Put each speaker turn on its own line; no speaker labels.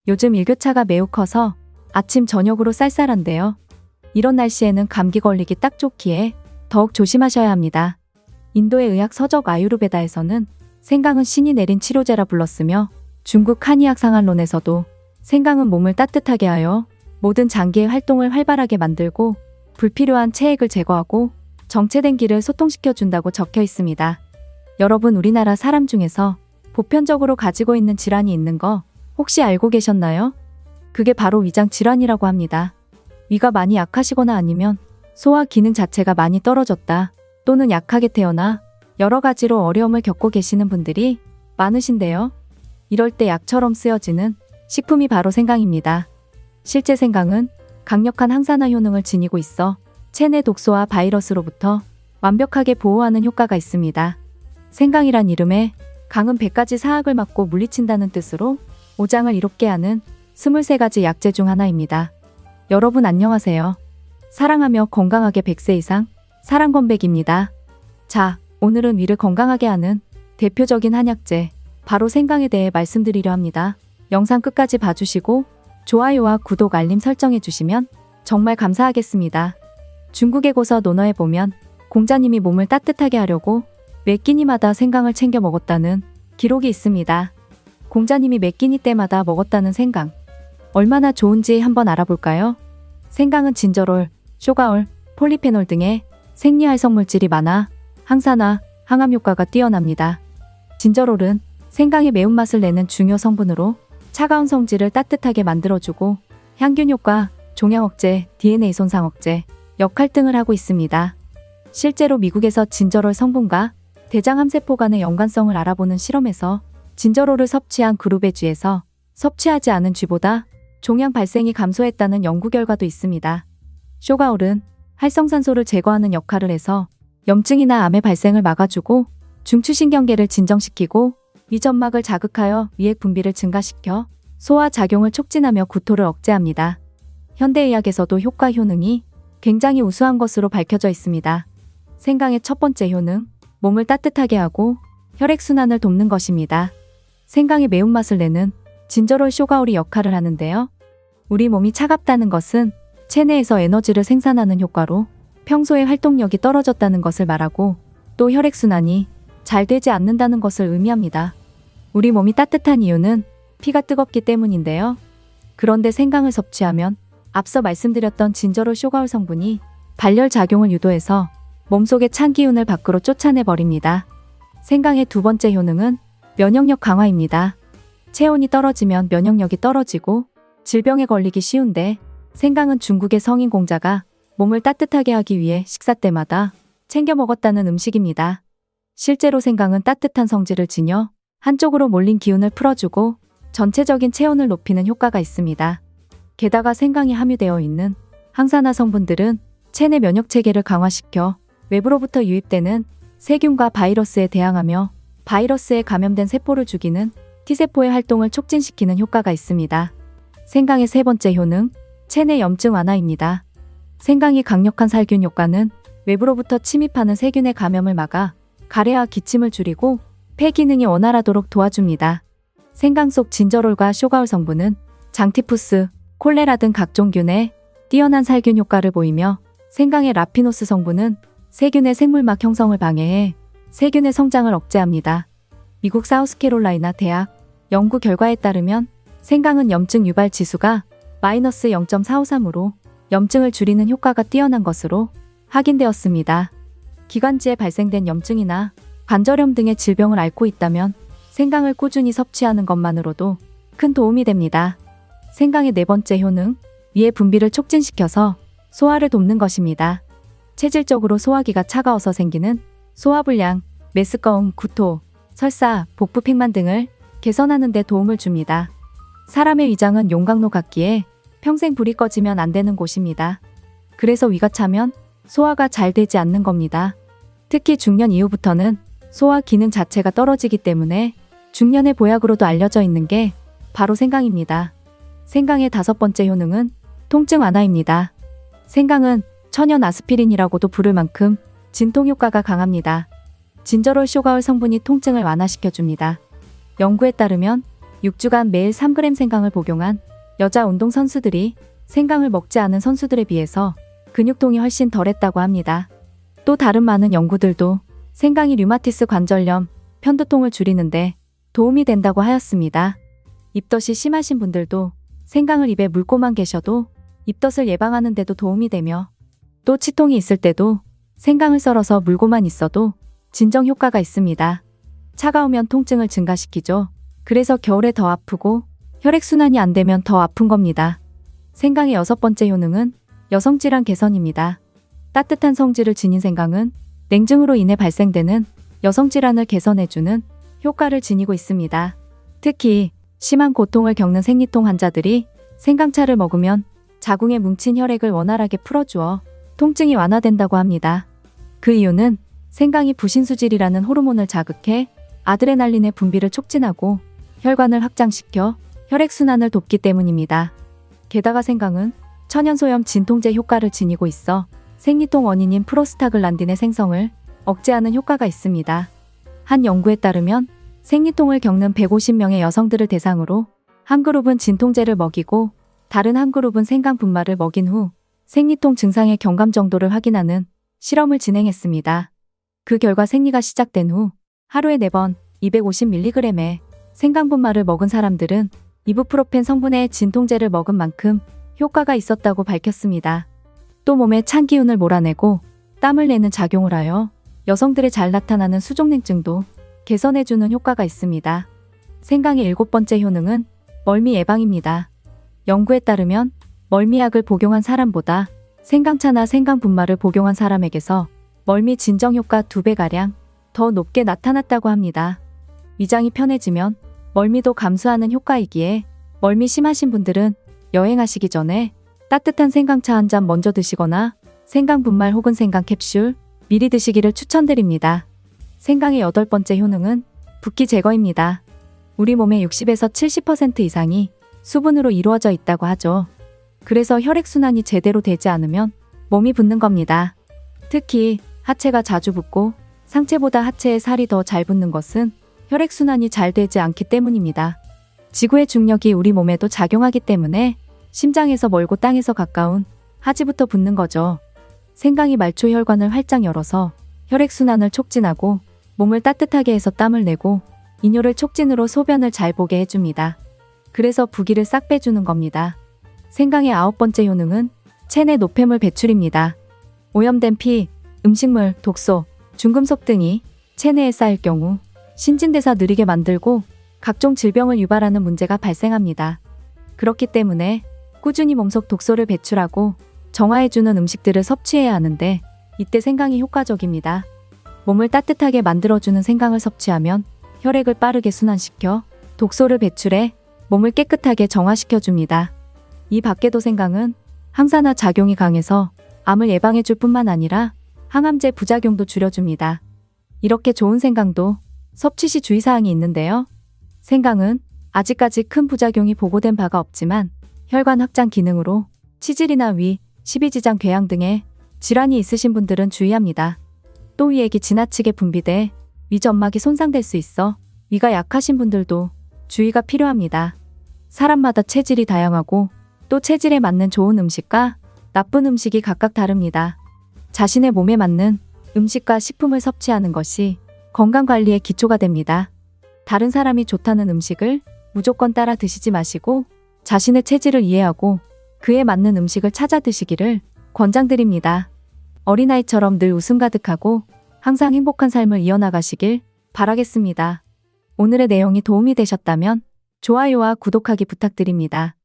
요즘 일교차가 매우 커서 아침 저녁으로 쌀쌀한데요. 이런 날씨에는 감기 걸리기 딱 좋기에 더욱 조심하셔야 합니다. 인도의 의학 서적 아유르베다에서는 생강은 신이 내린 치료제라 불렀으며 중국 한의학 상한론에서도 생강은 몸을 따뜻하게 하여 모든 장기의 활동을 활발하게 만들고 불필요한 체액을 제거하고 정체된 기를 소통시켜준다고 적혀 있습니다. 여러분, 우리나라 사람 중에서 보편적으로 가지고 있는 질환이 있는 거 혹시 알고 계셨나요? 그게 바로 위장 질환이라고 합니다. 위가 많이 약하시거나 아니면 소화 기능 자체가 많이 떨어졌다 또는 약하게 태어나 여러 가지로 어려움을 겪고 계시는 분들이 많으신데요. 이럴 때 약처럼 쓰여지는 식품이 바로 생강입니다. 실제 생강은 강력한 항산화 효능을 지니고 있어 체내 독소와 바이러스로부터 완벽하게 보호하는 효과가 있습니다. 생강이란 이름에 강은 100가지 사악을 막고 물리친다는 뜻으로 오장을 이롭게 하는 23가지 약재 중 하나입니다. 여러분 안녕하세요. 사랑하며 건강하게 100세 이상 사랑건백입니다. 자, 오늘은 위를 건강하게 하는 대표적인 한약재 바로 생강에 대해 말씀드리려 합니다. 영상 끝까지 봐주시고 좋아요와 구독 알림 설정해 주시면 정말 감사하겠습니다. 중국의 고서 논어에 보면 공자님이 몸을 따뜻하게 하려고 매 끼니마다 생강을 챙겨 먹었다는 기록이 있습니다. 공자님이 매 끼니 때마다 먹었다는 생강. 얼마나 좋은지 한번 알아볼까요? 생강은 진저롤, 쇼가올, 폴리페놀 등의 생리활성 물질이 많아 항산화, 항암 효과가 뛰어납니다. 진저롤은 생강의 매운맛을 내는 중요 성분으로 차가운 성질을 따뜻하게 만들어주고 향균 효과, 종양 억제, DNA 손상 억제 역할 등을 하고 있습니다. 실제로 미국에서 진저롤 성분과 대장 암세포 간의 연관성을 알아보는 실험에서 진저롤을 섭취한 그룹의 쥐에서 섭취하지 않은 쥐보다 종양 발생이 감소했다는 연구 결과도 있습니다. 쇼가올은 활성산소를 제거하는 역할을 해서 염증이나 암의 발생을 막아주고 중추신경계를 진정시키고 위점막을 자극하여 위액 분비를 증가시켜 소화 작용을 촉진하며 구토를 억제합니다. 현대의학에서도 효과 효능이 굉장히 우수한 것으로 밝혀져 있습니다. 생강의 첫 번째 효능, 몸을 따뜻하게 하고 혈액순환을 돕는 것입니다. 생강의 매운맛을 내는 진저롤 쇼가올이 역할을 하는데요. 우리 몸이 차갑다는 것은 체내에서 에너지를 생산하는 효과로 평소에 활동력이 떨어졌다는 것을 말하고 또 혈액순환이 잘 되지 않는다는 것을 의미합니다. 우리 몸이 따뜻한 이유는 피가 뜨겁기 때문인데요. 그런데 생강을 섭취하면 앞서 말씀드렸던 진저롤 쇼가올 성분이 발열 작용을 유도해서 몸속의 찬 기운을 밖으로 쫓아내버립니다. 생강의 두 번째 효능은 면역력 강화입니다. 체온이 떨어지면 면역력이 떨어지고 질병에 걸리기 쉬운데 생강은 중국의 성인 공자가 몸을 따뜻하게 하기 위해 식사 때마다 챙겨 먹었다는 음식입니다. 실제로 생강은 따뜻한 성질을 지녀 한쪽으로 몰린 기운을 풀어주고 전체적인 체온을 높이는 효과가 있습니다. 게다가 생강이 함유되어 있는 항산화 성분들은 체내 면역체계를 강화시켜 외부로부터 유입되는 세균과 바이러스에 대항하며 바이러스에 감염된 세포를 죽이는 T세포의 활동을 촉진시키는 효과가 있습니다. 생강의 세 번째 효능, 체내 염증 완화입니다. 생강이 강력한 살균 효과는 외부로부터 침입하는 세균의 감염을 막아 가래와 기침을 줄이고 폐 기능이 원활하도록 도와줍니다. 생강 속 진저롤과 쇼가올 성분은 장티푸스, 콜레라 등 각종 균에 뛰어난 살균 효과를 보이며 생강의 라피노스 성분은 세균의 생물막 형성을 방해해 세균의 성장을 억제합니다. 미국 사우스캐롤라이나 대학 연구 결과에 따르면 생강은 염증 유발 지수가 마이너스 0.453으로 염증을 줄이는 효과가 뛰어난 것으로 확인되었습니다. 기관지에 발생된 염증이나 관절염 등의 질병을 앓고 있다면 생강을 꾸준히 섭취하는 것만으로도 큰 도움이 됩니다. 생강의 네 번째 효능, 위의 분비를 촉진시켜서 소화를 돕는 것입니다. 체질적으로 소화기가 차가워서 생기는 소화불량, 메스꺼움, 구토, 설사, 복부 팽만 등을 개선하는 데 도움을 줍니다. 사람의 위장은 용광로 같기에 평생 불이 꺼지면 안 되는 곳입니다. 그래서 위가 차면 소화가 잘 되지 않는 겁니다. 특히 중년 이후부터는 소화 기능 자체가 떨어지기 때문에 중년의 보약으로도 알려져 있는 게 바로 생강입니다. 생강의 다섯 번째 효능은 통증 완화입니다. 생강은 천연 아스피린이라고도 부를 만큼 진통 효과가 강합니다. 진저롤 쇼가올 성분이 통증을 완화시켜줍니다. 연구에 따르면 6주간 매일 3g 생강을 복용한 여자 운동선수들이 생강을 먹지 않은 선수들에 비해서 근육통이 훨씬 덜했다고 합니다. 또 다른 많은 연구들도 생강이 류마티스 관절염, 편두통을 줄이는데 도움이 된다고 하였습니다. 입덧이 심하신 분들도 생강을 입에 물고만 계셔도 입덧을 예방하는 데도 도움이 되며 또 치통이 있을 때도 생강을 썰어서 물고만 있어도 진정 효과가 있습니다. 차가우면 통증을 증가시키죠. 그래서 겨울에 더 아프고 혈액순환이 안 되면 더 아픈 겁니다. 생강의 6번째 효능은 여성질환 개선입니다. 따뜻한 성질을 지닌 생강은 냉증으로 인해 발생되는 여성질환을 개선해주는 효과를 지니고 있습니다. 특히 심한 고통을 겪는 생리통 환자들이 생강차를 먹으면 자궁에 뭉친 혈액을 원활하게 풀어주어 통증이 완화된다고 합니다. 그 이유는 생강이 부신수질이라는 호르몬을 자극해 아드레날린의 분비를 촉진하고 혈관을 확장시켜 혈액순환을 돕기 때문입니다. 게다가 생강은 천연소염 진통제 효과를 지니고 있어 생리통 원인인 프로스타글란딘의 생성을 억제하는 효과가 있습니다. 한 연구에 따르면 생리통을 겪는 150명의 여성들을 대상으로 한 그룹은 진통제를 먹이고 다른 한 그룹은 생강 분말을 먹인 후 생리통 증상의 경감 정도를 확인하는 실험을 진행했습니다. 그 결과 생리가 시작된 후 하루에 4번 250mg의 생강 분말을 먹은 사람들은 이부프로펜 성분의 진통제를 먹은 만큼 효과가 있었다고 밝혔습니다. 또 몸에 찬 기운을 몰아내고 땀을 내는 작용을 하여 여성들에 잘 나타나는 수족냉증도 개선해주는 효과가 있습니다. 생강의 7번째 효능은 멀미 예방입니다. 연구에 따르면 멀미약을 복용한 사람보다 생강차나 생강 분말을 복용한 사람에게서 멀미 진정 효과 2배가량 더 높게 나타났다고 합니다. 위장이 편해지면 멀미도 감소하는 효과이기에 멀미 심하신 분들은 여행하시기 전에 따뜻한 생강차 한 잔 먼저 드시거나 생강 분말 혹은 생강 캡슐 미리 드시기를 추천드립니다. 생강의 8번째 효능은 붓기 제거입니다. 우리 몸의 60에서 70% 이상이 수분으로 이루어져 있다고 하죠. 그래서 혈액순환이 제대로 되지 않으면 몸이 붓는 겁니다. 특히 하체가 자주 붓고 상체보다 하체에 살이 더 잘 붙는 것은 혈액순환이 잘 되지 않기 때문입니다. 지구의 중력이 우리 몸에도 작용하기 때문에 심장에서 멀고 땅에서 가까운 하지부터 붓는 거죠. 생강이 말초 혈관을 활짝 열어서 혈액순환을 촉진하고 몸을 따뜻하게 해서 땀을 내고 이뇨를 촉진으로 소변을 잘 보게 해줍니다. 그래서 부기를 싹 빼주는 겁니다. 생강의 9번째 효능은 체내 노폐물 배출입니다. 오염된 피, 음식물, 독소, 중금속 등이 체내에 쌓일 경우 신진대사 느리게 만들고 각종 질병을 유발하는 문제가 발생합니다. 그렇기 때문에 꾸준히 몸속 독소를 배출하고 정화해주는 음식들을 섭취해야 하는데 이때 생강이 효과적입니다. 몸을 따뜻하게 만들어주는 생강을 섭취하면 혈액을 빠르게 순환시켜 독소를 배출해 몸을 깨끗하게 정화시켜줍니다. 이 밖에도 생강은 항산화 작용이 강해서 암을 예방해줄 뿐만 아니라 항암제 부작용도 줄여줍니다. 이렇게 좋은 생강도 섭취 시 주의사항이 있는데요. 생강은 아직까지 큰 부작용이 보고된 바가 없지만 혈관 확장 기능으로 치질이나 위, 십이지장 궤양 등의 질환이 있으신 분들은 주의합니다. 또 위액이 지나치게 분비돼 위점막이 손상될 수 있어 위가 약하신 분들도 주의가 필요합니다. 사람마다 체질이 다양하고 또 체질에 맞는 좋은 음식과 나쁜 음식이 각각 다릅니다. 자신의 몸에 맞는 음식과 식품을 섭취하는 것이 건강관리의 기초가 됩니다. 다른 사람이 좋다는 음식을 무조건 따라 드시지 마시고 자신의 체질을 이해하고 그에 맞는 음식을 찾아 드시기를 권장드립니다. 어린아이처럼 늘 웃음 가득하고 항상 행복한 삶을 이어나가시길 바라겠습니다. 오늘의 내용이 도움이 되셨다면 좋아요와 구독하기 부탁드립니다.